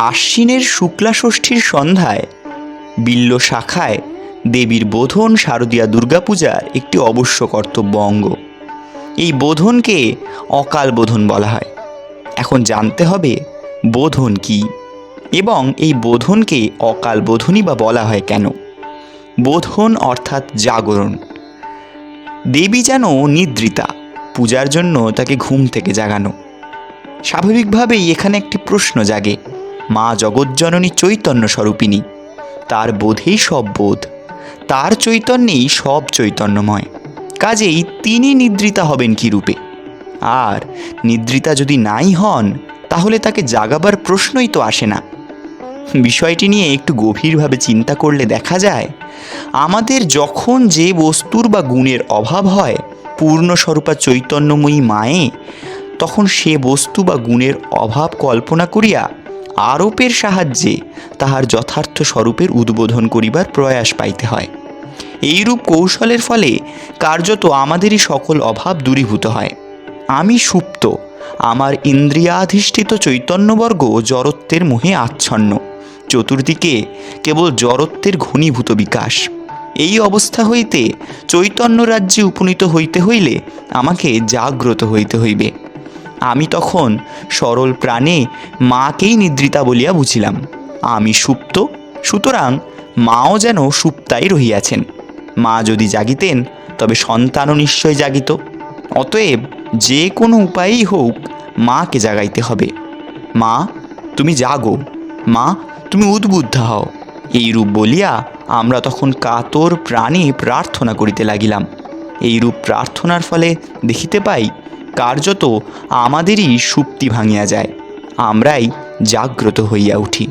আশ্বিনের শুক্লা ষষ্ঠীর সন্ধ্যায় বিল্ল শাখায় দেবীর বোধন শারদীয়া দুর্গাপূজার একটি অবশ্য কর্তব্য অঙ্গ। এই বোধনকে অকাল বোধন বলা হয়। এখন জানতে হবে বোধন কি এবং এই বোধনকে অকাল বোধনই বা বলা হয় কেন। বোধন অর্থাৎ জাগরণ। দেবী যেন নিদ্রিতা, পূজার জন্য তাকে ঘুম থেকে জাগানো। স্বাভাবিকভাবেই এখানে একটি প্রশ্ন জাগে, মা জগজ্জননী চৈতন্য স্বরূপিণী, তার বোধেই সব বোধ, তার চৈতন্যেই সব চৈতন্যময়, কাজেই তিনি নিদ্রিতা হবেন কী রূপে? আর নিদ্রিতা যদি নাই হন তাহলে তাকে জাগাবার প্রশ্নই তো আসে না। বিষয়টি নিয়ে একটু গভীরভাবে চিন্তা করলে দেখা যায়, আমাদের যখন যে বস্তুর বা গুণের অভাব হয় পূর্ণস্বরূপা চৈতন্যময়ী মায়ে, তখন সে বস্তু বা গুণের অভাব কল্পনা করিয়া আরোপের সাহায্যে তাহার যথার্থ স্বরূপের উদ্বোধন করিবার প্রয়াস পাইতে হয়। এইরূপ কৌশলের ফলে কার্যত আমাদেরই সকল অভাব দূরীভূত হয়। আমি সুপ্ত, আমার ইন্দ্রিয়াধিষ্ঠিত চৈতন্যবর্গ জড়ত্বের মোহে আচ্ছন্ন, চতুর্দিকে কেবল জড়ত্বের ঘনীভূত বিকাশ। এই অবস্থা হইতে চৈতন্য রাজ্যে উপনীত হইতে হইলে আমাকে জাগ্রত হইতে হইবে। আমি তখন সরল প্রাণে মাকেই নিদ্রিতা বলিয়া বুঝিলাম। আমি সুপ্ত, সুতরাং মাও যেন সুপ্তাই রহিয়াছেন। মা যদি জাগিতেন তবে সন্তানও নিশ্চয় জাগিত। অতএব যে কোনো উপায়েই হোক মাকে জাগাইতে হবে। মা তুমি জাগো, মা তুমি উদ্বুদ্ধা হও, এইরূপ বলিয়া আমরা তখন কাতর প্রাণে প্রার্থনা করিতে লাগিলাম। এইরূপ প্রার্থনার ফলে দেখিতে পাই কার্যত আমাদেরই সুপ্তি ভাঙিয়া যায়, আমরাই জাগ্রত হইয়া উঠি।